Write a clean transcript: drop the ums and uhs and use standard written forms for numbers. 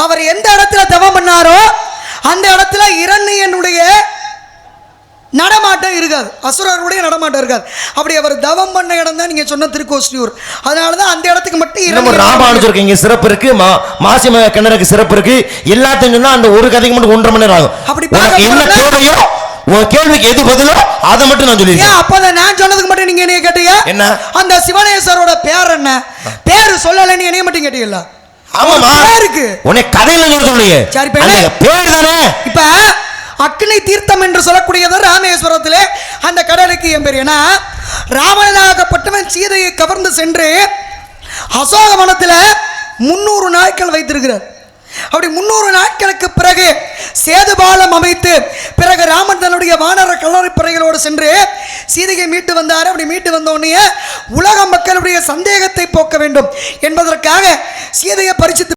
அவர் எந்த இடத்துல தவம் பண்ணாரோ அந்த இடத்துல இரணியனுடைய நடமாட்டம் இருக்காது, அசுரருடைய நடமாட்டம் இருக்காது. அப்படி அவர் தவம் பண்ண இடம் தான் நீங்க சொன்ன திருக்கோஷ்டியூர். அதனாலதான் அந்த இடத்துக்கு மட்டும் ராமானுஜருக்கு இங்க சிறப்பு இருக்கு, மாசிம கண்ணனுக்கு சிறப்பு இருக்கு. எல்லாத்தையும் சொன்னா அந்த ஒரு கதைக்கு மட்டும் 1.5 மணி நேரம் ஆகும். அப்படி என்ன தேவையோ உன் கேள்விக்கு எது பதிலோ அதை மட்டும் நான் சொல்லிருக்கேன். அப்ப நான் சொன்னதுக்கு மட்டும் நீங்க என்னைய கேட்டீங்க. என்ன அந்த சிவனேஸ்வரோட பேர் என்ன? பேரு சொல்லல, நீ என்னைய மட்டும் கேட்டீங்கல்ல. ஆமாமா இருக்கு உன்னை கதையில சொல்லுங்க. சரி பேர் தானே. இப்ப அக்னி தீர்த்தம் என்று சொல்லக்கூடியது ராமேஸ்வரத்திலே அந்த கடலுக்கு என் பேர். ஏன்னா ராவணனாகப்பட்டவன் சீதையை கவர்ந்து சென்று அசோகவனத்தில் 300 நாட்கள் வைத்திருக்கிறார். அப்படி 300 நாட்களுக்கு பிறகு சேதுபாலம் அமைத்து பிறகு ராமன் தன்னுடைய வானர கல்லறைப்படைகளோடு சென்று சீதையை மீட்டு வந்தார். அப்படி மீட்டு வந்தோடனே உலக மக்களுடைய சந்தேகத்தை போக்க வேண்டும் என்பதற்காக சீதையை பரிசித்து